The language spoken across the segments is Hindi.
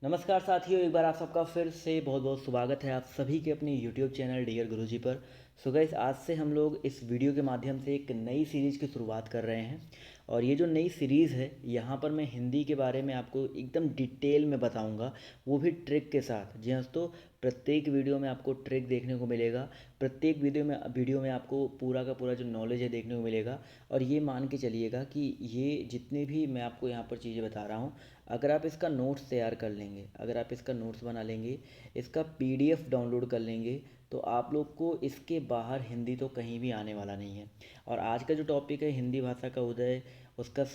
नमस्कार साथियों, एक बार आप सबका फिर से बहुत बहुत स्वागत है आप सभी के अपने YouTube चैनल डियर गुरुजी पर। सो गाइस, आज से हम लोग इस वीडियो के माध्यम से एक नई सीरीज़ की शुरुआत कर रहे हैं। और ये जो नई सीरीज़ है, यहाँ पर मैं हिंदी के बारे में आपको एकदम डिटेल में बताऊँगा, वो भी ट्रिक के साथ। जी हाँ दोस्तों, प्रत्येक वीडियो में आपको ट्रिक देखने को मिलेगा। प्रत्येक वीडियो में आपको पूरा का पूरा जो नॉलेज है देखने को मिलेगा। और ये मान के चलिएगा कि ये जितने भी मैं आपको यहाँ पर चीज़ें बता रहा हूँ, अगर आप इसका नोट्स तैयार कर लेंगे, अगर आप इसका नोट्स बना लेंगे, इसका पीडीएफ डाउनलोड कर लेंगे, तो आप लोग को इसके बाहर हिंदी तो कहीं भी आने वाला नहीं है। और आज का जो टॉपिक है हिंदी भाषा का उदय, उसका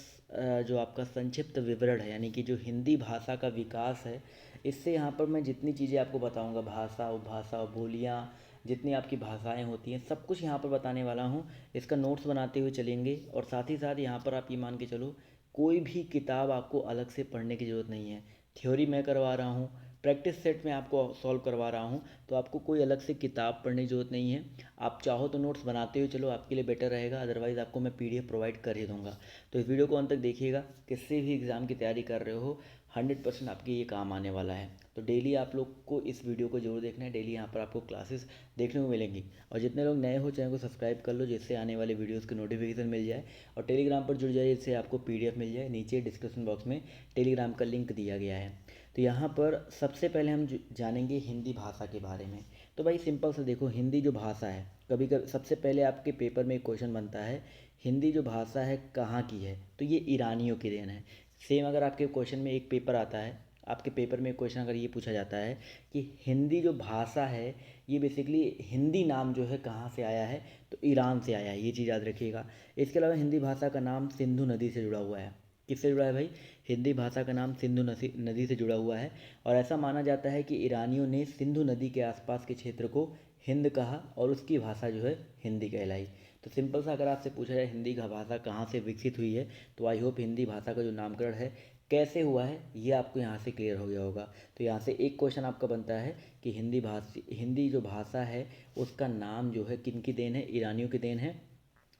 जो आपका संक्षिप्त विवरण है, यानी कि जो हिंदी भाषा का विकास है, इससे यहाँ पर मैं जितनी चीज़ें आपको बताऊँगा, भाषा उपभाषा बोलियाँ, जितनी आपकी भाषाएं होती हैं, सब कुछ यहाँ पर बताने वाला हूँ। इसका नोट्स बनाते हुए चलेंगे। और साथ ही साथ यहाँ पर आप ये मान के चलो, कोई भी किताब आपको अलग से पढ़ने की ज़रूरत नहीं है। थ्योरी मैं करवा रहा हूँ, प्रैक्टिस सेट में आपको सॉल्व करवा रहा हूँ, तो आपको कोई अलग से किताब पढ़ने की ज़रूरत नहीं है। आप चाहो तो नोट्स बनाते हुए चलो, आपके लिए बेटर रहेगा। अदरवाइज़ आपको मैं पीडीएफ प्रोवाइड कर ही दूंगा। तो इस वीडियो को अंत तक देखिएगा। किसी भी एग्ज़ाम की तैयारी कर रहे हो, 100% आपके ये काम आने वाला है। तो डेली आप लोग को इस वीडियो को जरूर देखना है। डेली यहाँ पर आपको क्लासेस देखने को मिलेंगी। और जितने लोग नए हो, चैनल को सब्सक्राइब कर लो, जिससे आने वाले वीडियोज़ की नोटिफिकेशन मिल जाए। और टेलीग्राम पर जुड़ जाइए, जिससे आपको पीडीएफ मिल जाए। नीचे डिस्क्रिप्शन बॉक्स में टेलीग्राम का लिंक दिया गया है। तो यहाँ पर सबसे पहले हम जानेंगे हिंदी भाषा के बारे में। तो भाई सिंपल से देखो, हिंदी जो भाषा है, कभी कभी सबसे पहले आपके पेपर में एक क्वेश्चन बनता है, हिंदी जो भाषा है कहाँ की है, तो ये ईरानियों की देन है। सेम अगर आपके क्वेश्चन में एक पेपर आता है, आपके पेपर में क्वेश्चन अगर ये पूछा जाता है कि हिंदी जो भाषा है, ये बेसिकली हिंदी नाम जो है कहाँ से आया है, तो ईरान से आया है। ये चीज़ याद रखिएगा। इसके अलावा हिंदी भाषा का नाम सिंधु नदी से जुड़ा हुआ है। किससे जुड़ा है भाई? हिंदी भाषा का नाम सिंधु नदी से जुड़ा हुआ है। और ऐसा माना जाता है कि ईरानियों ने सिंधु नदी के आसपास के क्षेत्र को हिंद कहा, और उसकी भाषा जो है हिंदी कहलाई। तो सिंपल सा अगर आपसे पूछा जाए हिंदी का भाषा कहाँ से विकसित हुई है, तो आई होप हिंदी भाषा का जो नामकरण है कैसे हुआ है, ये आपको यहाँ से क्लियर हो गया होगा। तो यहाँ से एक क्वेश्चन आपका बनता है कि हिंदी जो भाषा है, उसका नाम जो है किन की देन है? ईरानियों की देन है,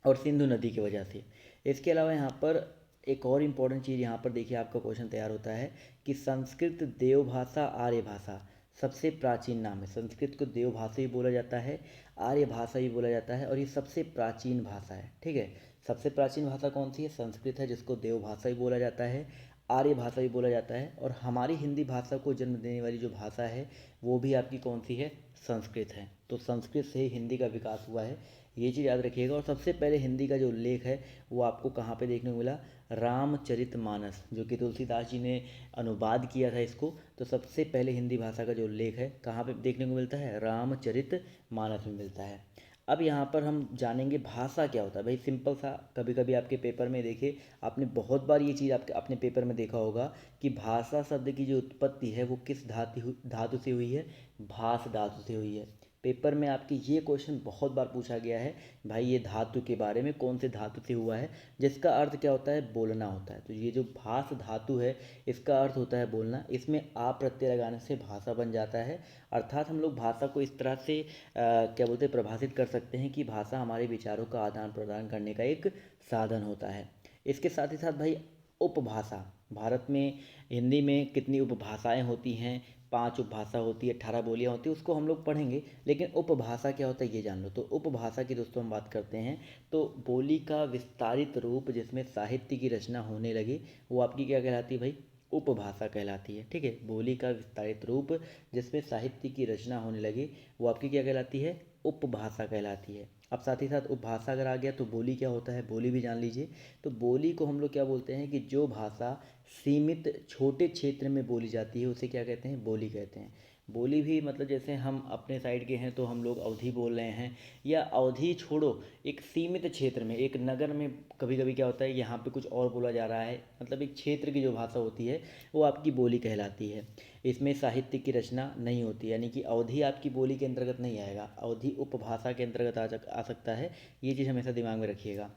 और सिंधु नदी की वजह से। इसके अलावा यहाँ पर एक और इम्पॉर्टेंट चीज़ यहाँ पर देखिए, आपका क्वेश्चन तैयार होता है कि संस्कृत देवभाषा आर्य भाषा सबसे प्राचीन नाम है। संस्कृत को देवभाषा भी बोला जाता है, आर्य भाषा भी बोला जाता है, और ये सबसे प्राचीन भाषा है। ठीक है, सबसे प्राचीन भाषा कौन सी है? संस्कृत है, जिसको देवभाषा भी बोला जाता है, आर्य भाषा भी बोला जाता है। और हमारी हिंदी भाषा को जन्म देने वाली जो भाषा है, वो भी आपकी कौन सी है? संस्कृत है। तो संस्कृत से ही हिंदी का विकास हुआ है, ये चीज़ याद रखिएगा। और सबसे पहले हिंदी का जो उल्लेख है, वो आपको कहाँ पे देखने को मिला? रामचरितमानस, जो कि तुलसीदास जी ने अनुवाद किया था इसको। तो सबसे पहले हिंदी भाषा का जो उल्लेख है कहाँ पे देखने को मिलता है? रामचरितमानस में मिलता है। अब यहाँ पर हम जानेंगे भाषा क्या होता है। भाई सिंपल सा, कभी कभी आपके पेपर में देखिए, आपने बहुत बार ये चीज़ आपके अपने पेपर में देखा होगा कि भाषा शब्द की जो उत्पत्ति है वो किस धातु से हुई है? भास धातु से हुई है। पेपर में आपके ये क्वेश्चन बहुत बार पूछा गया है, भाई ये धातु के बारे में, कौन से धातु से हुआ है, जिसका अर्थ क्या होता है? बोलना होता है। तो ये जो भास धातु है, इसका अर्थ होता है बोलना। इसमें आ प्रत्यय लगाने से भाषा बन जाता है। अर्थात हम लोग भाषा को इस तरह से क्या बोलते हैं, परिभाषित कर सकते हैं कि भाषा हमारे विचारों का आदान प्रदान करने का एक साधन होता है। इसके साथ ही साथ भाई उपभाषा, भारत में हिंदी में कितनी उपभाषाएं होती हैं? 5 उपभाषा होती है, 18 बोलियां होती है, उसको हम लोग पढ़ेंगे। लेकिन उपभाषा क्या होता है ये जान लो। तो उपभाषा की दोस्तों हम बात करते हैं, तो बोली का विस्तारित रूप जिसमें साहित्य की रचना होने लगे, वो आपकी क्या कहलाती है भाई? उपभाषा कहलाती है। ठीक है, बोली का विस्तारित रूप जिसमें साहित्य की रचना होने लगे, वो आपकी क्या कहलाती है? उपभाषा कहलाती है। अब साथ ही साथ उपभाषा अगर आ गया तो बोली क्या होता है? बोली भी जान लीजिए। तो बोली को हम लोग क्या बोलते हैं कि जो भाषा सीमित छोटे क्षेत्र में बोली जाती है, उसे क्या कहते हैं? बोली कहते हैं। बोली भी मतलब जैसे हम अपने साइड के हैं तो हम लोग अवधी बोल रहे हैं, या अवधी छोड़ो, एक सीमित क्षेत्र में, एक नगर में कभी कभी क्या होता है, यहाँ पे कुछ और बोला जा रहा है, मतलब एक क्षेत्र की जो भाषा होती है वो आपकी बोली कहलाती है। इसमें साहित्य की रचना नहीं होती, यानी कि अवधी आपकी बोली के अंतर्गत नहीं आएगा, अवधी उपभाषा के अंतर्गत आ सकता है। ये चीज़ हमेशा दिमाग में रखिएगा।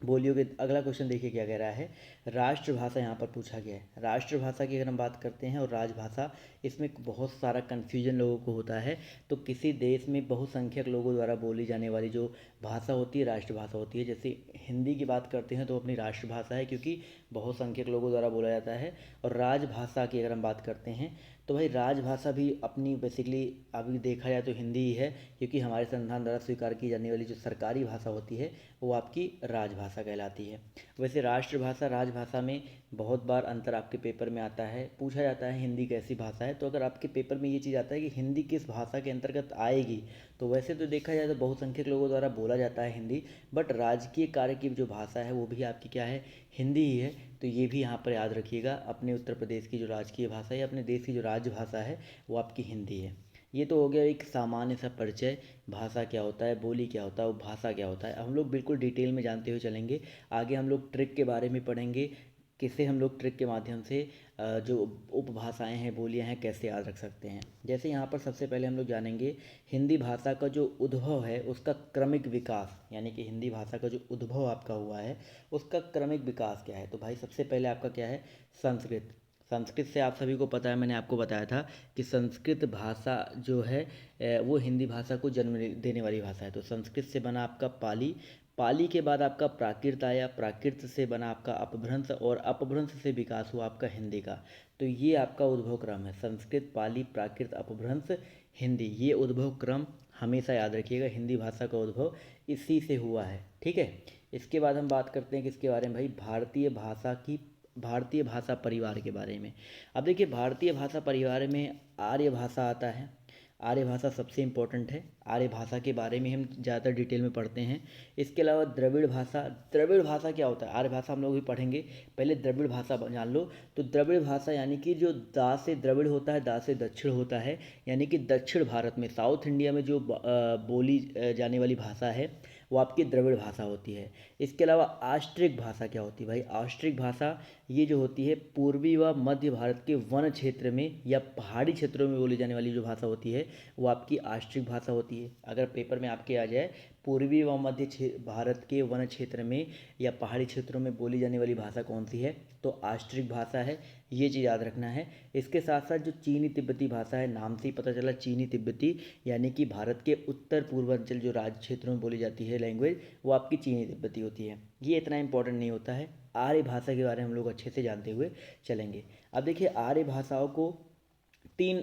बोलियों के अगला क्वेश्चन देखिए क्या कह रहा है। राष्ट्रभाषा यहाँ पर पूछा गया है। राष्ट्रभाषा की अगर हम बात करते हैं और राजभाषा, इसमें बहुत सारा कन्फ्यूजन लोगों को होता है। तो किसी देश में बहुसंख्यक लोगों द्वारा बोली जाने वाली जो भाषा होती है, राष्ट्रभाषा होती है। जैसे हिंदी की बात करते हैं तो अपनी राष्ट्रभाषा है, क्योंकि बहुत संख्यक लोगों द्वारा बोला जाता है। और राजभाषा की अगर हम बात करते हैं तो भाई राजभाषा भी अपनी बेसिकली अभी देखा जाए तो हिंदी ही है, क्योंकि हमारे संविधान द्वारा स्वीकार की जाने वाली जो सरकारी भाषा होती है वो आपकी राजभाषा कहलाती है। वैसे राष्ट्रभाषा राजभाषा में बहुत बार अंतर आपके पेपर में आता है, पूछा जाता है हिंदी कैसी भाषा है। तो अगर आपके पेपर में ये चीज़ आता है कि हिंदी किस भाषा के अंतर्गत आएगी, तो वैसे तो देखा जाए तो बहुसंख्यक लोगों द्वारा बोला जाता है हिंदी, बट राजकीय कार्य की जो भाषा है वो भी आपकी क्या है, हिंदी ही है। तो ये भी यहाँ पर याद रखिएगा, अपने उत्तर प्रदेश की जो राजकीय भाषा है, अपने देश की जो राजभाषा है वो आपकी हिंदी है। ये तो हो गया एक सामान्य सा परिचय, भाषा क्या होता है, बोली क्या होता है, वो भाषा क्या होता है। अब हम लोग बिल्कुल डिटेल में जानते हुए चलेंगे। आगे हम लोग ट्रिक के बारे में पढ़ेंगे, किससे हम लोग ट्रिक के माध्यम से जो उपभाषाएं हैं, बोलियां हैं, कैसे याद रख सकते हैं। जैसे यहाँ पर सबसे पहले हम लोग जानेंगे हिंदी भाषा का जो उद्भव है उसका क्रमिक विकास, यानी कि हिंदी भाषा का जो उद्भव आपका हुआ है उसका क्रमिक विकास क्या है। तो भाई सबसे पहले आपका क्या है, संस्कृत। संस्कृत से आप सभी को पता है, मैंने आपको बताया था कि संस्कृत भाषा जो है वो हिंदी भाषा को जन्म देने वाली भाषा है। तो संस्कृत से बना आपका पाली, पाली के बाद आपका प्राकृत आया, प्राकृत से बना आपका अपभ्रंश, और अपभ्रंश से विकास हुआ आपका हिंदी का। तो ये आपका उद्भव क्रम है, संस्कृत, पाली, प्राकृत, अपभ्रंश, हिंदी। ये उद्भव क्रम हमेशा याद रखिएगा, हिंदी भाषा का उद्भव इसी से हुआ है, ठीक है। इसके बाद हम बात करते हैं किसके बारे में भाई, भारतीय भाषा की, भारतीय भाषा परिवार के बारे में। अब देखिए भारतीय भाषा परिवार में आर्य भाषा आता है। आर्य भाषा सबसे इम्पोर्टेंट है, आर्य भाषा के बारे में हम ज़्यादातर डिटेल में पढ़ते हैं। इसके अलावा द्रविड़ भाषा, द्रविड़ भाषा क्या होता है, आर्य भाषा हम लोग भी पढ़ेंगे, पहले द्रविड़ भाषा जान लो। तो द्रविड़ भाषा यानी कि जो दा से द्रविड़ होता है, दा से दक्षिण होता है, यानी कि दक्षिण भारत में, साउथ इंडिया में जो बोली जाने वाली भाषा है वो आपकी द्रविड़ भाषा होती है। इसके अलावा आष्ट्रिक भाषा क्या होती है भाई, आष्ट्रिक भाषा ये जो होती है पूर्वी व मध्य भारत के वन क्षेत्र में या पहाड़ी क्षेत्रों में बोली जाने वाली जो भाषा होती है वो आपकी आष्ट्रिक भाषा होती है। अगर पेपर में आपके आ जाए पूर्वी व मध्य भारत के वन क्षेत्र में या पहाड़ी क्षेत्रों में बोली जाने वाली भाषा कौन सी है, तो आष्ट्रिक भाषा है, ये चीज़ याद रखना है। इसके साथ साथ जो चीनी तिब्बती भाषा है, नाम से ही पता चला चीनी तिब्बती, यानी कि भारत के उत्तर पूर्वांचल जो राज्य क्षेत्रों में बोली जाती है लैंग्वेज, वो आपकी चीनी तिब्बती होती है। ये इतना इंपॉर्टेंट नहीं होता है, आर्य भाषा के बारे में हम लोग अच्छे से जानते हुए चलेंगे। अब देखिए आर्य भाषाओं को तीन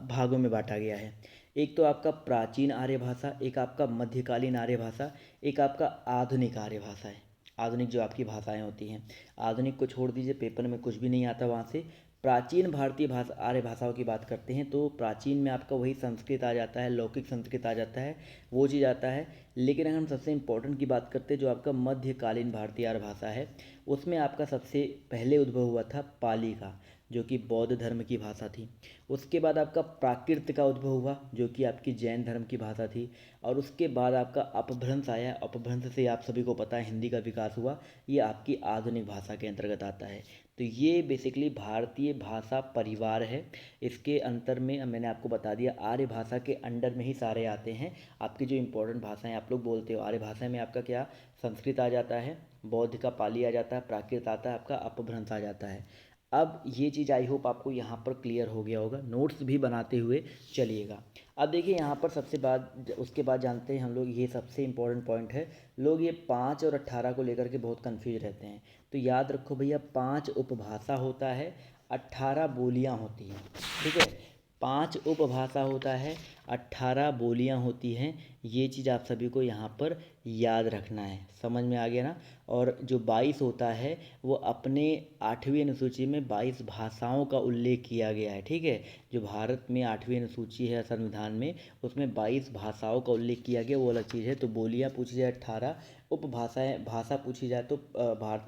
भागों में बांटा गया है। एक तो आपका प्राचीन आर्य भाषा, एक आपका मध्यकालीन आर्य भाषा, एक आपका आधुनिक आर्य भाषा है। आधुनिक जो आपकी भाषाएं होती हैं, आधुनिक को छोड़ दीजिए, पेपर में कुछ भी नहीं आता वहाँ से। प्राचीन भारतीय भाषा आर्य भाषाओं की बात करते हैं तो प्राचीन में आपका वही संस्कृत आ जाता है, लौकिक संस्कृत आ जाता है, वो चीज़ आता है। लेकिन अगर हम सबसे इम्पोर्टेंट की बात करते हैं जो आपका मध्यकालीन भारतीय आर्य भाषा है, उसमें आपका सबसे पहले उद्भव हुआ था पाली का, जो कि बौद्ध धर्म की भाषा थी। उसके बाद आपका प्राकृत का उद्भव हुआ जो कि आपकी जैन धर्म की भाषा थी। और उसके बाद आपका अपभ्रंश आया, अपभ्रंश से आप सभी को पता है हिंदी का विकास हुआ, ये आपकी आधुनिक भाषा के अंतर्गत आता है। तो ये बेसिकली भारतीय भाषा परिवार है। इसके अंतर में मैंने आपको बता दिया, आर्य भाषा के अंडर में ही सारे आते हैं। आपकी जो इंपॉर्टेंट भाषाएं आप लोग बोलते हो, आर्य भाषा में आपका क्या, संस्कृत आ जाता है, बौद्ध का पाली आ जाता है, प्राकृत आता है, आपका अपभ्रंश आ जाता है। अब ये चीज़ आई होप आपको यहाँ पर क्लियर हो गया होगा, नोट्स भी बनाते हुए चलिएगा। अब देखिए यहाँ पर सबसे बाद उसके बाद जानते हैं हम लोग, ये सबसे इम्पोर्टेंट पॉइंट है, लोग ये 5 और 18 को लेकर के बहुत कंफ्यूज रहते हैं। तो याद रखो भैया, 5 उपभाषा होता है, 18 बोलियाँ होती हैं, ठीक है। 5 उपभाषा होता है, 18 बोलियाँ होती हैं। ये चीज़ आप सभी को यहाँ पर याद रखना है, समझ में आ गया ना। और जो 22 होता है वो अपने 8वीं अनुसूची में 22 भाषाओं का उल्लेख किया गया है, ठीक है। जो भारत में 8वीं अनुसूची है संविधान में, उसमें 22 भाषाओं का उल्लेख किया गया, वो अलग चीज़ है। तो बोलियाँ पूछी जाए 18, उपभाषाएँ भाषा पूछी जाए तो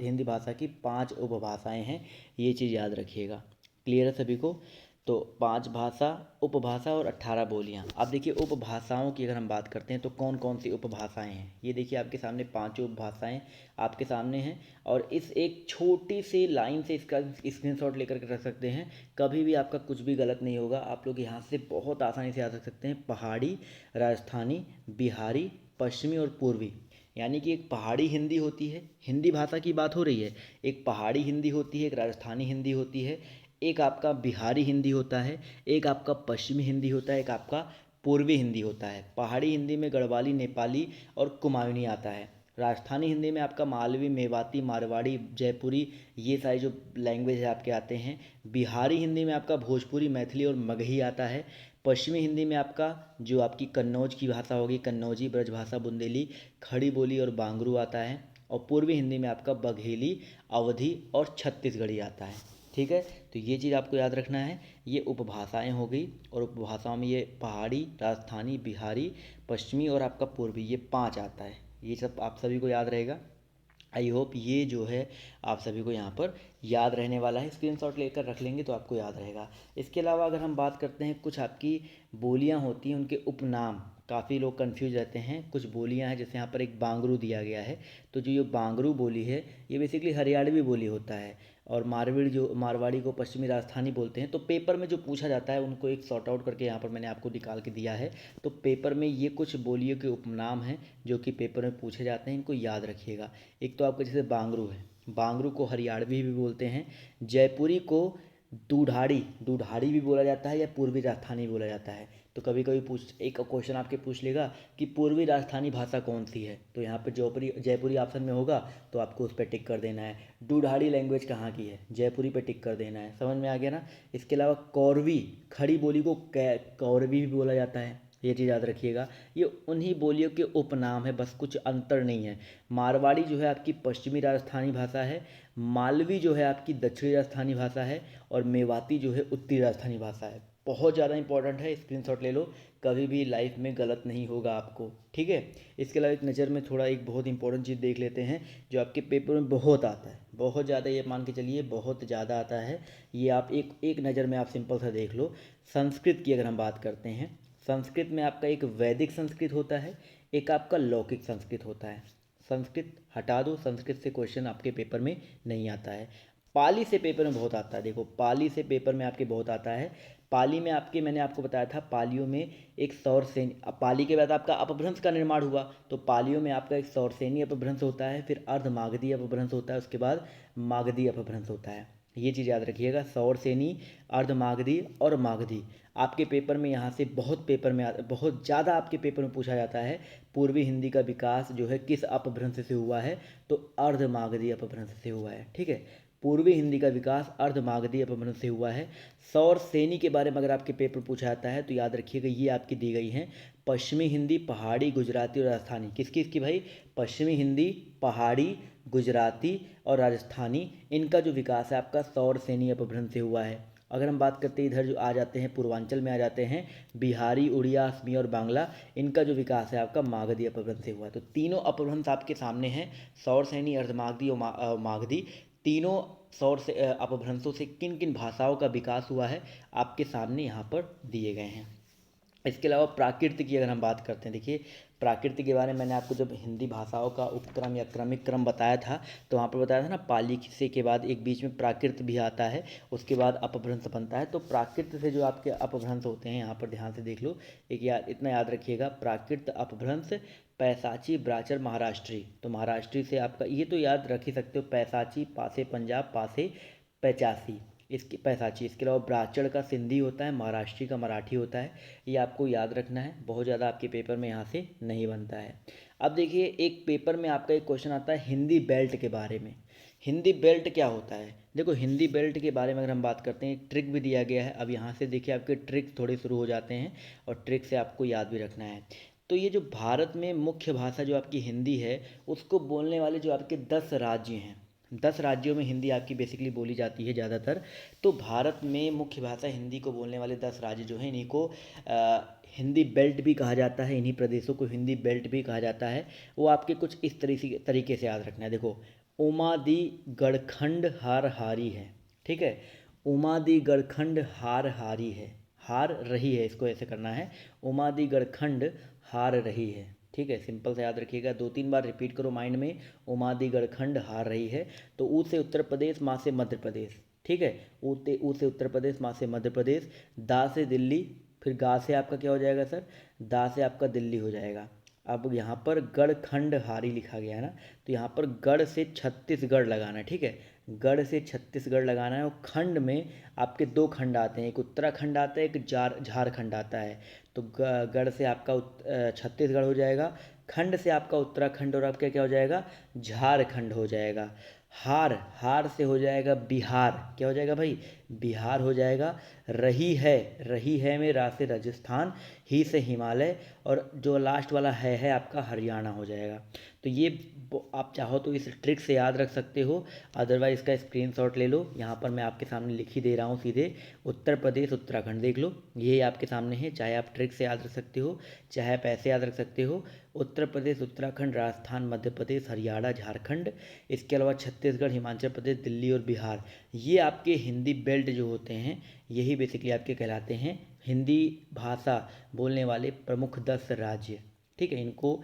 हिंदी भाषा की 5 उपभाषाएँ हैं, ये चीज़ याद रखिएगा। क्लियर है सभी को। तो 5 भाषा, उपभाषा और 18 बोलियाँ। अब देखिए उपभाषाओं की अगर हम बात करते हैं तो कौन कौन सी उपभाषाएं हैं, ये देखिए आपके सामने 5 उपभाषाएं आपके सामने हैं। और इस एक छोटी सी लाइन से इसका स्क्रीनशॉट लेकर के रख सकते हैं, कभी भी आपका कुछ भी गलत नहीं होगा। आप लोग यहाँ से बहुत आसानी से याद रख सकते हैं, पहाड़ी, राजस्थानी, बिहारी, पश्चिमी और पूर्वी। यानी कि एक पहाड़ी हिंदी होती है, हिंदी भाषा की बात हो रही है, एक पहाड़ी हिंदी होती है, एक राजस्थानी हिंदी होती है, एक आपका बिहारी हिंदी होता है, एक आपका पश्चिमी हिंदी होता है, एक आपका पूर्वी हिंदी होता है। पहाड़ी हिंदी में गढ़वाली, नेपाली और कुमाऊनी आता है। राजस्थानी हिंदी में आपका मालवी, मेवाती, मारवाड़ी, जयपुरी, ये सारे जो लैंग्वेज है आपके आते हैं। बिहारी हिंदी में आपका भोजपुरी, मैथिली और मगही आता है। पश्चिमी हिंदी में आपका जो आपकी कन्नौज की भाषा होगी, कन्नौजी, ब्रजभाषा, बुंदेली, खड़ी बोली और बांगरू आता है। और पूर्वी हिंदी में आपका बघेली, अवधी और छत्तीसगढ़ी आता है। ठीक है, तो ये चीज़ आपको याद रखना है। ये उपभाषाएं हो गई, और उपभाषाओं में ये पहाड़ी, राजस्थानी, बिहारी, पश्चिमी और आपका पूर्वी, ये 5 आता है। ये सब आप सभी को याद रहेगा। आई होप ये जो है आप सभी को यहाँ पर याद रहने वाला है। स्क्रीनशॉट लेकर रख लेंगे तो आपको याद रहेगा। इसके अलावा अगर हम बात करते हैं, कुछ आपकी बोलियाँ होती हैं, उनके उपनाम काफ़ी लोग कंफ्यूज रहते हैं। कुछ बोलियाँ हैं, जैसे यहाँ पर एक बांगरू दिया गया है, तो जो ये बांगरू बोली है ये बेसिकली हरियाणवी बोली होता है। और मारवाड़ी को पश्चिमी राजस्थानी बोलते हैं। तो पेपर में जो पूछा जाता है उनको एक सॉर्ट आउट करके यहाँ पर मैंने आपको निकाल के दिया है। तो पेपर में ये कुछ बोलियों के उपनाम हैं जो कि पेपर में पूछे जाते हैं, इनको याद रखिएगा। एक तो आपका जैसे बांगरू है, बांगरू को हरियाणवी भी बोलते हैं। जयपुरी को दूढ़ाड़ी भी बोला जाता है, या पूर्वी राजस्थानी बोला जाता है। तो कभी कभी एक क्वेश्चन आपके पूछ लेगा कि पूर्वी राजस्थानी भाषा कौन सी है, तो यहाँ पर जयपुरी ऑप्शन में होगा, तो आपको उस पर टिक कर देना है। दूढ़ाड़ी लैंग्वेज कहाँ की है, जयपुरी पे टिक कर देना है। समझ में आ गया ना। इसके अलावा कौरवी, खड़ी बोली को कौरवी भी बोला जाता है, ये चीज़ याद रखिएगा। ये उन्हीं बोलियों के उपनाम है, बस कुछ अंतर नहीं है। मारवाड़ी जो है आपकी पश्चिमी राजस्थानी भाषा है, मालवी जो है आपकी दक्षिणी राजस्थानी भाषा है, और मेवाती जो है उत्तरी राजस्थानी भाषा है। बहुत ज़्यादा इंपॉर्टेंट है, स्क्रीनशॉट ले लो, कभी भी लाइफ में गलत नहीं होगा आपको। ठीक है, इसके अलावा एक नज़र में थोड़ा एक बहुत इंपॉर्टेंट चीज़ देख लेते हैं जो आपके पेपर में बहुत आता है, बहुत ज़्यादा, ये मान के चलिए बहुत ज़्यादा आता है। ये आप एक नज़र में आप सिंपल सा देख लो। संस्कृत की अगर हम बात करते हैं, संस्कृत में आपका एक वैदिक संस्कृत होता है, एक आपका लौकिक संस्कृत होता है। संस्कृत हटा दो, संस्कृत से क्वेश्चन आपके पेपर में नहीं आता है। पाली से पेपर में बहुत आता है, देखो पाली से पेपर में आपके बहुत आता है। पाली में आपके, मैंने आपको बताया था, पालियों में एक सौरसेनी, पाली के बाद आपका अपभ्रंश का निर्माण हुआ, तो पालियों में आपका एक सौरसेनी अपभ्रंश होता है, फिर अर्धमागधी अपभ्रंश होता है, उसके बाद मागधी अपभ्रंश होता है। ये चीज़ याद रखिएगा, सौरसेनी, अर्धमागधी और मागधी। आपके पेपर में यहाँ से बहुत ज़्यादा आपके पेपर में पूछा जाता है। पूर्वी हिंदी का विकास जो है किस अपभ्रंश से हुआ है, तो अर्धमागधी अपभ्रंश से हुआ है। ठीक है, पूर्वी हिंदी का विकास अर्धमागधी अपभ्रंश से हुआ है। सौर सेनी के बारे में अगर आपके पेपर पूछा जाता है तो याद रखिएगा, ये आपकी दी गई हैं पश्चिमी हिंदी, पहाड़ी, गुजराती और राजस्थानी। किसकी भाई, पश्चिमी हिंदी, पहाड़ी, गुजराती और राजस्थानी, इनका जो विकास है आपका सौर सेनी अपभ्रंश से हुआ है। अगर हम बात करते हैं इधर जो आ जाते हैं, पूर्वांचल में आ जाते हैं, बिहारी, उड़िया, असमी और बांग्ला, इनका जो विकास है आपका मागधी अपभ्रंश से हुआ है। तो तीनों अपभ्रंश आपके सामने हैं, सौर सैनी, अर्धमागधी और मागधी। तीनों सौर से अपभ्रंशों से किन किन भाषाओं का विकास हुआ है आपके सामने यहाँ पर दिए गए हैं। इसके अलावा प्राकृत की अगर हम बात करते हैं, देखिए प्राकृत के बारे में मैंने आपको जब हिंदी भाषाओं का उपक्रम या क्रमिक क्रम बताया था, तो वहाँ पर बताया था ना, पाली से के बाद एक बीच में प्राकृत भी आता है, उसके बाद अपभ्रंश बनता है। तो प्राकृत से जो आपके अपभ्रंश होते हैं, यहाँ पर ध्यान से देख लो, इतना याद रखिएगा, प्राकृत, अपभ्रंश, पैसाची, ब्राचर, महाराष्ट्री। तो महाराष्ट्री से आपका ये तो याद रख ही सकते हो, पैसाची, पासे पंजाब, पासे पैचासी, इसकी पैसाची। इसके अलावा ब्राचड़ का सिंधी होता है, महाराष्ट्री का मराठी होता है। ये आपको याद रखना है, बहुत ज़्यादा आपके पेपर में यहाँ से नहीं बनता है। अब देखिए, एक पेपर में आपका एक क्वेश्चन आता है हिंदी बेल्ट के बारे में। हिंदी बेल्ट क्या होता है, देखो हिंदी बेल्ट के बारे में अगर हम बात करते हैं, एक ट्रिक भी दिया गया है। अब यहाँ से देखिए आपके ट्रिक थोड़े शुरू हो जाते हैं, और ट्रिक से आपको याद भी रखना है। तो ये जो भारत में मुख्य भाषा जो आपकी हिंदी है, उसको बोलने वाले जो आपके 10 राज्य हैं, 10 राज्यों में हिंदी आपकी बेसिकली बोली जाती है ज़्यादातर। तो भारत में मुख्य भाषा हिंदी को बोलने वाले 10 राज्य जो हैं, इन्हीं को हिंदी बेल्ट भी कहा जाता है, इन्हीं प्रदेशों को हिंदी बेल्ट भी कहा जाता है। वो आपके कुछ इस तरीके से याद रखना है। देखो, उमादी, गढ़खंड, हार हारी है। ठीक है, उमादी, गढ़खंड, हार हारी है, हार रही है, इसको ऐसे करना है, उमादी, गढ़खंड, हार रही है। ठीक है, सिंपल से याद रखिएगा, 2-3 बार रिपीट करो माइंड में, उमादी, गढ़खंड, हार रही है। तो ऊ से उत्तर प्रदेश, माँ से मध्य प्रदेश। ठीक है, ऊ से उत्तर प्रदेश, माँ से मध्य प्रदेश, दा से दिल्ली, फिर गा से आपका क्या हो जाएगा सर, दा से आपका दिल्ली हो जाएगा। अब यहाँ पर गढ़खंड हारी लिखा गया है ना, तो यहाँ पर गढ़ से छत्तीसगढ़ लगाना है। ठीक है, गढ़ से छत्तीसगढ़ लगाना है। और खंड में आपके 2 खंड आते हैं, एक उत्तराखंड आता है, एक झारखंड आता है। तो गढ़ से आपका छत्तीसगढ़ हो जाएगा, खंड से आपका उत्तराखंड और आपका क्या हो जाएगा, झारखंड हो जाएगा। हार, हार से हो जाएगा बिहार, क्या हो जाएगा भाई, बिहार हो जाएगा। रही है में रा से राजस्थान, ही से हिमालय, और जो लास्ट वाला है आपका हरियाणा हो जाएगा। तो ये आप चाहो तो इस ट्रिक से याद रख सकते हो, अदरवाइज इसका स्क्रीनशॉट ले लो। यहाँ पर मैं आपके सामने लिख ही दे रहा हूँ सीधे, उत्तर प्रदेश उत्तराखंड देख लो, ये आपके सामने है। चाहे आप ट्रिक से याद रख सकते हो, चाहे आप ऐसे याद रख सकते हो। उत्तर प्रदेश, उत्तराखंड, राजस्थान, मध्य प्रदेश, हरियाणा, झारखंड, इसके अलावा छत्तीसगढ़, हिमाचल प्रदेश, दिल्ली और बिहार, ये आपके हिंदी बेल्ट जो होते हैं, यही बेसिकली आपके कहलाते हैं हिंदी भाषा बोलने वाले प्रमुख 10 राज्य। ठीक है, इनको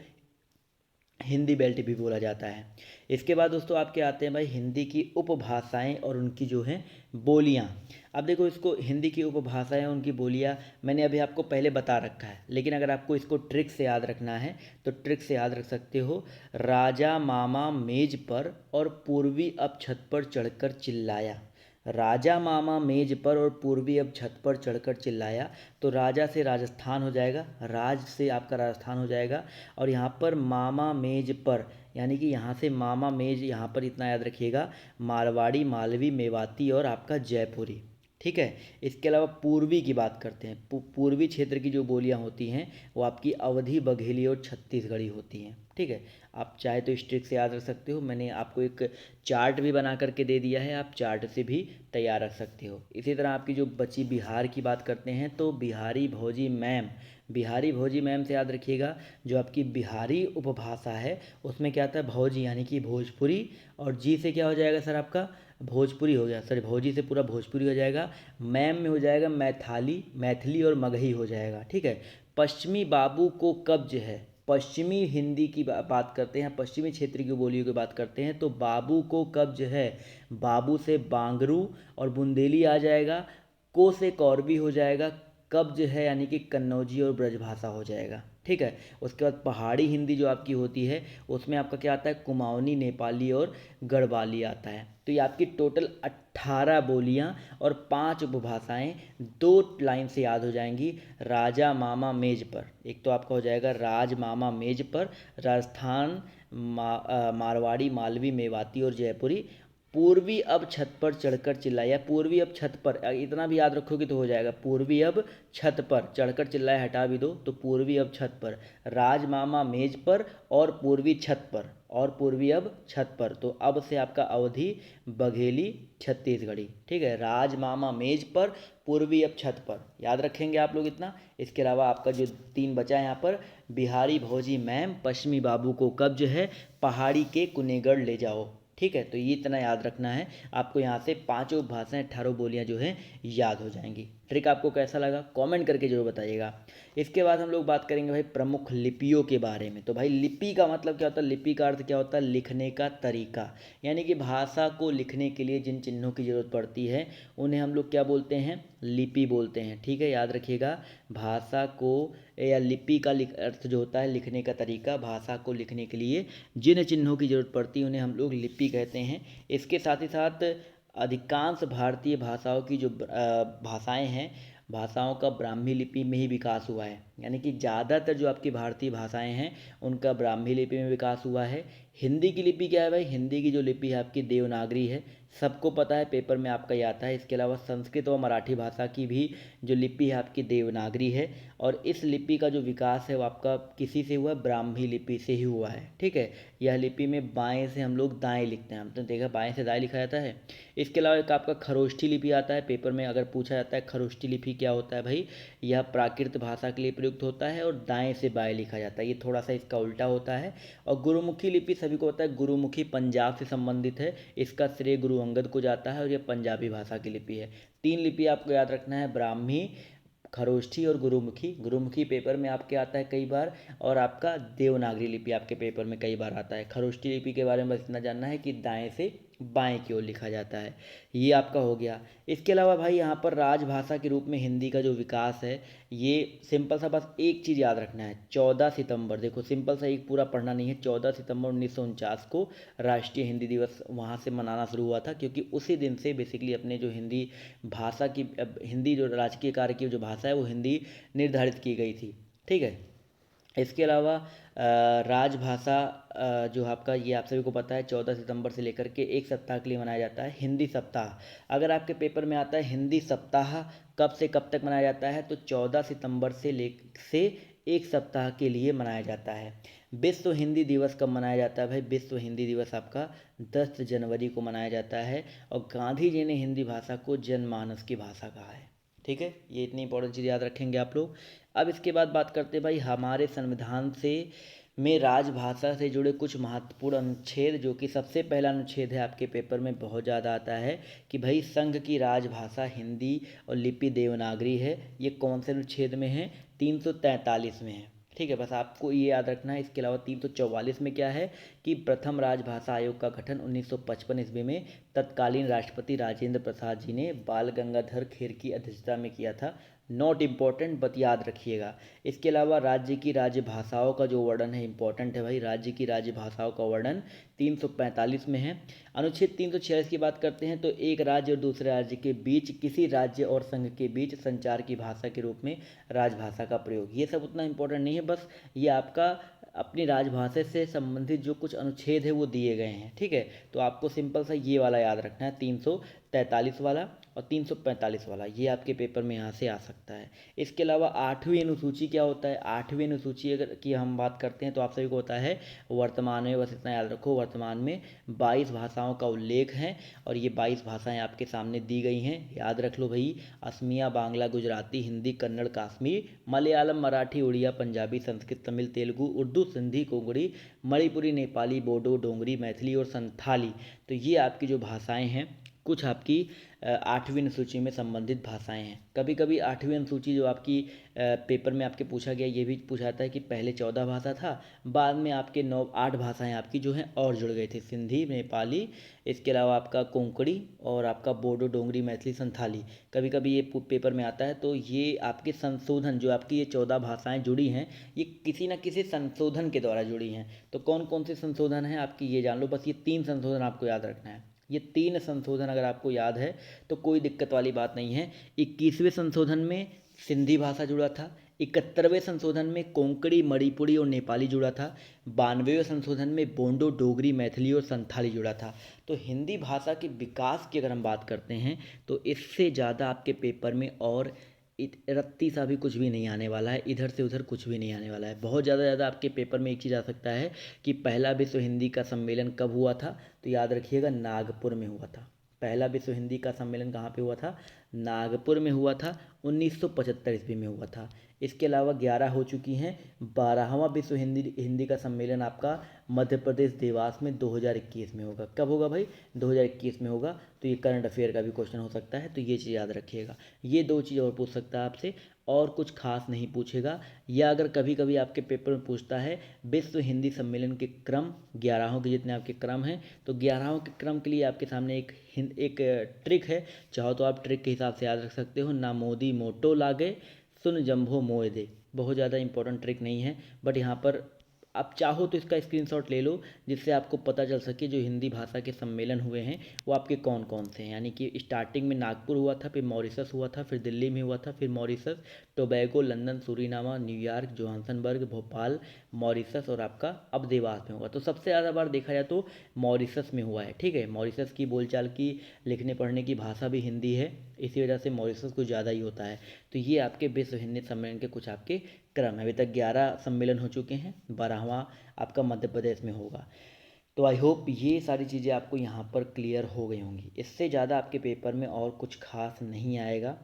हिंदी बेल्ट भी बोला जाता है। इसके बाद दोस्तों आपके आते हैं भाई हिंदी की उपभाषाएं और उनकी जो हैं बोलियां। अब देखो, इसको हिंदी की उपभाषाएं उनकी बोलियां मैंने अभी आपको पहले बता रखा है, लेकिन अगर आपको इसको ट्रिक से याद रखना है तो ट्रिक से याद रख सकते हो। राजा मामा मेज पर और पूर्वी अब छत पर चढ़कर चिल्लाया। राजा मामा मेज पर और पूर्वी अब छत पर चढ़कर चिल्लाया। तो राजा से राजस्थान हो जाएगा, राज से आपका राजस्थान हो जाएगा, और यहाँ पर मामा मेज पर, यानी कि यहाँ से मामा मेज, यहाँ पर इतना याद रखिएगा, मारवाड़ी, मालवी, मेवाती और आपका जयपुरी। ठीक है, इसके अलावा पूर्वी की बात करते हैं। पूर्वी क्षेत्र की जो बोलियां होती हैं वो आपकी अवधी, बघेली और छत्तीसगढ़ी होती हैं। ठीक है, आप चाहे तो इस ट्रिक से याद रख सकते हो, मैंने आपको एक चार्ट भी बना करके दे दिया है, आप चार्ट से भी तैयार रख सकते हो। इसी तरह आपकी जो बची बिहार की बात करते हैं, तो बिहारी भौजी मैम, बिहारी भौजी मैम से याद रखिएगा, जो आपकी बिहारी उपभाषा है उसमें क्या आता है, भौजी यानी कि भोजपुरी, और जी से क्या हो जाएगा सर आपका, भोजपुरी हो गया, सॉरी भौजी से पूरा भोजपुरी हो जाएगा। मैम में हो जाएगा मैथाली, मैथिली और मगही हो जाएगा। ठीक है, पश्चिमी बाबू को कब्ज है, पश्चिमी हिंदी की बात करते हैं, पश्चिमी क्षेत्र की बोलियों की बात करते हैं, तो बाबू को कब्ज है, बाबू से बांगरू और बुंदेली आ जाएगा, को से कौरवी हो जाएगा, कब्ज है यानी कि कन्नौजी और ब्रजभाषा हो जाएगा। ठीक है, उसके बाद पहाड़ी हिंदी जो आपकी होती है उसमें आपका क्या आता है, कुमाऊनी, नेपाली और गढ़वाली आता है। तो ये आपकी टोटल 18 बोलियां और 5 उपभाषाएं 2 लाइन से याद हो जाएंगी। राजा मामा मेज पर, एक तो आपका हो जाएगा राज मामा मेज पर, राजस्थान, मारवाड़ी, मालवी, मेवाती और जयपुरी, पूर्वी अब छत पर चढ़कर चिल्लाया। पूर्वी अब छत पर, इतना भी याद रखोगे तो हो जाएगा, पूर्वी अब छत पर, चढ़कर चिल्लाया हटा भी दो तो पूर्वी अब छत पर, राज मामा मेज पर और पूर्वी छत पर, और पूर्वी अब छत पर, तो अब से आपका अवधि, बघेली, छत्तीसगढ़ी। ठीक है, राज मामा मेज पर, पूर्वी अब छत पर, याद रखेंगे आप लोग इतना। इसके अलावा आपका जो 3 बचा है यहाँ पर, बिहारी भौजी मैम, पश्चिमी बाबू को कब्ज है, पहाड़ी के कुनेगढ़ ले जाओ। ठीक है, तो ये इतना याद रखना है आपको, यहाँ से 5 भाषाएं 18 बोलियां जो हैं याद हो जाएंगी। ट्रिक आपको कैसा लगा कमेंट करके जरूर बताइएगा। इसके बाद हम लोग बात करेंगे भाई प्रमुख लिपियों के बारे में। तो भाई लिपि का मतलब क्या होता है, लिपि का अर्थ क्या होता है, लिखने का तरीका, यानी कि भाषा को लिखने के लिए जिन चिन्हों की जरूरत पड़ती है उन्हें हम लोग क्या बोलते हैं, लिपि बोलते हैं। ठीक है, याद रखिएगा, भाषा को या लिपि का अर्थ जो होता है लिखने का तरीका, भाषा को लिखने के लिए जिन चिन्हों की जरूरत पड़ती है उन्हें हम लोग लिपि कहते हैं। इसके साथ ही साथ अधिकांश भारतीय भाषाओं की जो भाषाएं हैं, भाषाओं का ब्राह्मी लिपि में ही विकास हुआ है, यानी कि ज़्यादातर जो आपकी भारतीय भाषाएं हैं उनका ब्राह्मी लिपि में विकास हुआ है। हिंदी की लिपि क्या है भाई, हिंदी की जो लिपि है आपकी देवनागरी है, सबको पता है, पेपर में आपका ये आता है। इसके अलावा संस्कृत और मराठी भाषा की भी जो लिपि है आपकी देवनागरी है, और इस लिपि का जो विकास है वो आपका किसी से हुआ, ब्राह्मी लिपि से ही हुआ है। ठीक है, यह लिपि में बाएं से हम लोग दाएं लिखते हैं, हम तो देखा बाएं से दाएं लिखा जाता है। इसके अलावा एक आपका खरोष्ठी लिपि आता है, पेपर में अगर पूछा जाता है खरोष्ठी लिपि क्या होता है भाई, यह प्राकृत भाषा के लिए प्रयुक्त होता है और दाएं से बाएं लिखा जाता है, ये थोड़ा सा इसका उल्टा होता है। और गुरुमुखी लिपि सभी को पता है, गुरुमुखी पंजाब से संबंधित है, इसका श्रेय गुरु अंगद को जाता है और यह पंजाबी भाषा की लिपि है। 3 लिपि आपको याद रखना है, ब्राह्मी, खरोष्ठी और गुरुमुखी। गुरुमुखी पेपर में आपके आता है कई बार, और आपका देवनागरी लिपि आपके पेपर में कई बार आता है। खरोष्ठी लिपि के बारे में बस इतना जानना है कि दाएं से बाएं की ओर लिखा जाता है, ये आपका हो गया। इसके अलावा भाई यहाँ पर राजभाषा के रूप में हिंदी का जो विकास है, ये सिंपल सा बस एक चीज़ याद रखना है, 14 सितंबर, देखो सिंपल सा एक पूरा पढ़ना नहीं है, 14 सितंबर 1949 को राष्ट्रीय हिंदी दिवस वहाँ से मनाना शुरू हुआ था, क्योंकि उसी दिन से बेसिकली अपने जो हिंदी भाषा की, हिंदी जो राजकीय कार्य की जो भाषा है वो हिंदी निर्धारित की गई थी। ठीक है, इसके अलावा राजभाषा जो आपका, ये आप सभी को पता है, 14 सितंबर से लेकर के एक सप्ताह के लिए मनाया जाता है हिंदी सप्ताह। अगर आपके पेपर में आता है हिंदी सप्ताह कब से कब तक मनाया जाता है, तो 14 सितंबर से एक सप्ताह के लिए मनाया जाता है। विश्व हिंदी दिवस कब मनाया जाता है भाई? विश्व हिंदी दिवस आपका 10 जनवरी को मनाया जाता है, और गांधी जी ने हिंदी भाषा को जनमानस की भाषा कहा है। ठीक है, ये इतनी इंपॉर्टेंट चीज़ याद रखेंगे आप लोग। अब इसके बाद बात करते हैं भाई हमारे संविधान से में राजभाषा से जुड़े कुछ महत्वपूर्ण अनुच्छेद, जो कि सबसे पहला अनुच्छेद है आपके पेपर में बहुत ज़्यादा आता है कि भाई संघ की राजभाषा हिंदी और लिपि देवनागरी है। ये कौन से अनुच्छेद में है? 343 में है। ठीक है, बस आपको ये याद रखना है। इसके अलावा 344 में क्या है कि प्रथम राजभाषा आयोग का गठन 1955 ईस्वी में तत्कालीन राष्ट्रपति राजेंद्र प्रसाद जी ने बाल गंगाधर खेर की अध्यक्षता में किया था। नॉट इम्पॉर्टेंट बट याद रखिएगा। इसके अलावा राज्य की राज्य भाषाओं का जो वर्णन है, इंपॉर्टेंट है भाई, राज्य की राज्य भाषाओं का वर्णन 345 में है। अनुच्छेद 346 की बात करते हैं तो एक राज्य और दूसरे राज्य के बीच किसी राज्य और संघ के बीच संचार की भाषा के रूप में राजभाषा का प्रयोग। ये सब उतना इंपॉर्टेंट नहीं है, बस ये आपका अपनी राजभाषा से संबंधित जो कुछ अनुच्छेद है वो दिए गए हैं। ठीक है, तो आपको सिंपल सा ये वाला याद रखना है, 343 वाला और 345 वाला, ये आपके पेपर में यहाँ से आ सकता है। इसके अलावा 8वीं अनुसूची क्या होता है? 8वीं अनुसूची अगर की हम बात करते हैं तो आप सभी को होता है वर्तमान में, बस इतना याद रखो, वर्तमान में 22 भाषाओं का उल्लेख है, और ये 22 भाषाएं आपके सामने दी गई हैं। याद रख लो भाई, असमिया, बांग्ला, गुजराती, हिंदी, कन्नड़, कश्मीरी, मलयालम, मराठी, उड़िया, पंजाबी, संस्कृत, तमिल, तेलुगु, उर्दू, सिंधी, कोंकणी, मणिपुरी, नेपाली, बोडो, डोंगरी, मैथिली और संथाली। तो ये आपकी जो भाषाएं हैं, कुछ आपकी 8वीं अनुसूची में संबंधित भाषाएं हैं। कभी कभी 8वीं अनुसूची जो आपकी पेपर में आपके पूछा गया, ये भी पूछा जाता है कि पहले 14 भाषा था, बाद में आपके 8 भाषाएं आपकी जो हैं और जुड़ गई थी, सिंधी, नेपाली, इसके अलावा आपका कोंकणी और आपका बोडो, डोंगरी, मैथिली, संथाली। कभी कभी ये पेपर में आता है, तो ये आपके संशोधन, जो आपकी ये 14 भाषाएं जुड़ी हैं, ये किसी न किसी संशोधन के द्वारा जुड़ी हैं। तो कौन कौन से संशोधन हैं आपकी, ये जान लो, बस ये 3 संशोधन आपको याद रखना है। ये 3 संशोधन अगर आपको याद है तो कोई दिक्कत वाली बात नहीं है। 21वें संशोधन में सिंधी भाषा जुड़ा था, 71वें संशोधन में कोंकणी, मणिपुरी और नेपाली जुड़ा था, 92वें संशोधन में बोडो, डोगरी, मैथिली और संथाली जुड़ा था। तो हिंदी भाषा के विकास की अगर हम बात करते हैं तो इससे ज़्यादा आपके पेपर में और रत्ती सा भी कुछ भी नहीं आने वाला है, इधर से उधर कुछ भी नहीं आने वाला है। बहुत ज़्यादा आपके पेपर में एक चीज़ आ सकता है कि पहला विश्व हिंदी का सम्मेलन कब हुआ था, तो याद रखिएगा नागपुर में हुआ था। पहला विश्व हिंदी का सम्मेलन कहाँ पे हुआ था? नागपुर में हुआ था, 1975 ईस्वी में हुआ था। इसके अलावा 11 हो चुकी हैं। 12वां विश्व हिंदी हिंदी का सम्मेलन आपका मध्य प्रदेश देवास में 2021 में होगा। कब होगा भाई? 2021 में होगा। तो ये करंट अफेयर का भी क्वेश्चन हो सकता है, तो ये चीज़ याद रखिएगा। ये 2 चीज़ और पूछ सकता है आपसे, और कुछ खास नहीं पूछेगा। या अगर कभी कभी आपके पेपर में पूछता है विश्व हिंदी सम्मेलन के क्रम, 11 के जितने आपके क्रम हैं, तो 11 के क्रम के लिए आपके सामने एक ट्रिक है। चाहो तो आप ट्रिक के हिसाब से याद रख सकते हो, ना मोदी मोटो लागे, सुन जम्भो मोए दे। बहुत ज़्यादा इंपॉर्टेंट ट्रिक नहीं है, बट यहाँ पर आप चाहो तो इसका स्क्रीनशॉट ले लो, जिससे आपको पता चल सके जो हिंदी भाषा के सम्मेलन हुए हैं वो आपके कौन कौन से हैं। यानी कि स्टार्टिंग में नागपुर हुआ था, फिर मॉरिशस हुआ था, फिर दिल्ली में हुआ था, फिर Mauritius, Tobago, London, Suriname, New York, Johannesburg, Bhopal, Mauritius और आपका अब देवास में हुआ। तो सबसे ज़्यादा बार देखा जाए तो मॉरिशस में हुआ है। ठीक है, मॉरिशस की बोलचाल की, लिखने पढ़ने की भाषा भी हिंदी है, इसी वजह से मॉरिशस कुछ ज़्यादा ही होता है। तो ये आपके विश्व हिंदी सम्मेलन के कुछ आपके क्रम है। अभी तक 11 सम्मेलन हो चुके हैं, 12वां आपका मध्य प्रदेश में होगा। तो आई होप ये सारी चीज़ें आपको यहाँ पर क्लियर हो गई होंगी। इससे ज़्यादा आपके पेपर में और कुछ खास नहीं आएगा।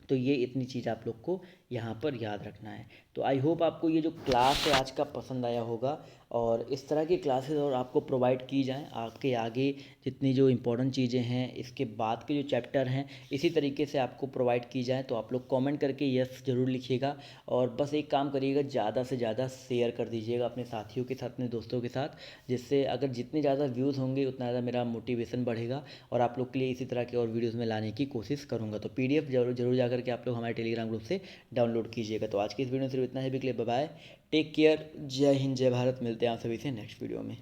तो ये इतनी चीज़ आप लोग को यहाँ पर याद रखना है। तो आई होप आपको ये जो क्लास है आज का पसंद आया होगा, और इस तरह की क्लासेस और आपको प्रोवाइड की जाएँ। आपके आगे जितनी जो इम्पोर्टेंट चीज़ें हैं, इसके बाद के जो चैप्टर हैं, इसी तरीके से आपको प्रोवाइड की जाए। तो आप लोग कमेंट करके यस ज़रूर लिखिएगा, और बस एक काम करिएगा, ज़्यादा से ज़्यादा शेयर कर दीजिएगा अपने साथियों के साथ, अपने दोस्तों के साथ, जिससे अगर जितने ज़्यादा व्यूज़ होंगे उतना ज़्यादा मेरा मोटिवेशन बढ़ेगा, और आप लोग के लिए इसी तरह के और वीडियोज़ में लाने की कोशिश करूँगा। तो PDF जरूर जा करके आप लोग हमारे टेलीग्राम ग्रुप से डाउनलोड कीजिएगा। तो आज की इस वीडियो में सिर्फ इतना ही। भी के लिए बाय बाय, टेक केयर, जय हिंद, जय भारत। मिलते हैं आप सभी से नेक्स्ट वीडियो में।